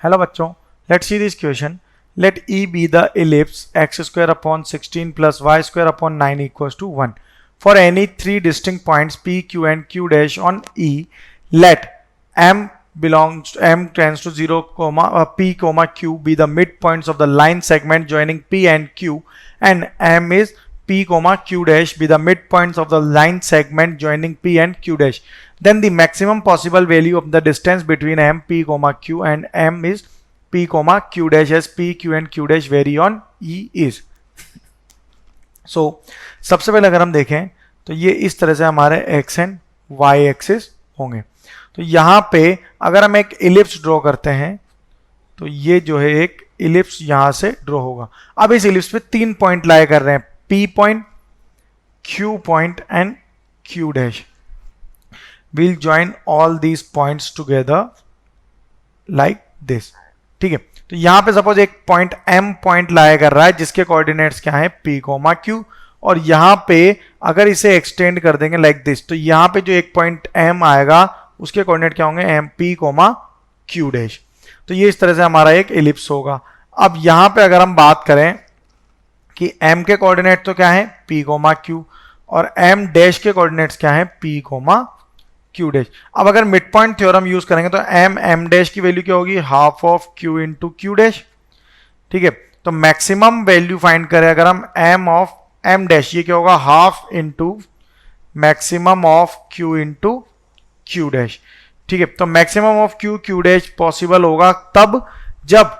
Hello बच्चों, let's see this question. Let E be the ellipse x square upon 16 plus y square upon 9 equals to 1. For any three distinct points P, Q and Q dash on E, let M belongs to M tends to 0, P, Q be the midpoints of the line segment joining P and Q, and M is P, Q dash be the midpoints of the line segment joining P and Q dash. Then the maximum possible value of the distance between M, P, Q and M is P, Q dash as P, Q and Q dash vary on E is. So सबसे पहले अगर हम देखें तो ये इस तरह से हमारे x एंड y एक्सिस होंगे. तो यहाँ पे अगर हम एक इलिप्स ड्रॉ करते हैं तो ये जो है एक इलिप्स यहां से ड्रॉ होगा. अब इस इलिप्स पे 3 पॉइंट लाए कर रहे हैं, P point, Q point and Q dash. We'll join all these points together like this. ठीक है, तो यहां पे सपोज एक पॉइंट M पॉइंट लाया कर रहा है जिसके कोऑर्डिनेट्स क्या है P, Q, और यहां पे अगर इसे एक्सटेंड कर देंगे लाइक दिस, तो यहां पे जो एक पॉइंट M आएगा उसके कोऑर्डिनेट क्या होंगे M, P, Q डैश. तो ये इस तरह से हमारा एक एलिप्स होगा. अब यहां पे अगर हम बात करें कि M के कोऑर्डिनेट तो क्या है P, Q, और M डैश के कोऑर्डिनेट्स क्या है P, Q डैश. अब अगर मिड पॉइंट थ्योरम यूज करेंगे तो M डैश की वैल्यू क्या होगी, half of Q into Q dash. ठीक है, तो मैक्सिमम वैल्यू फाइंड करें अगर हम M ऑफ M डैश, ये क्या होगा half into maximum of Q into Q dash. ठीक है, तो maximum of Q dash possible होगा तब जब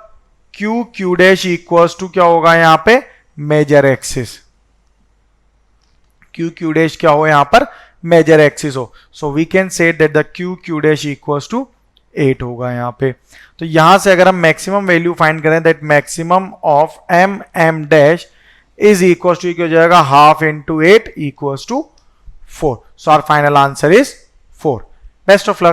Q डैश इक्वल्स टू क्या होगा यहाँ पे मेजर एक्सिस. Q डैश क्या हो यहाँ पर मेजर एक्सिस हो. So we can say that the Q dash equals to 8 होगा यहाँ पे. तो यहां से अगर हम मैक्सिमम वैल्यू फाइंड करें that maximum of M dash is equals to हो जाएगा half into 8 equals to 4. So our final answer is 4. Best of luck.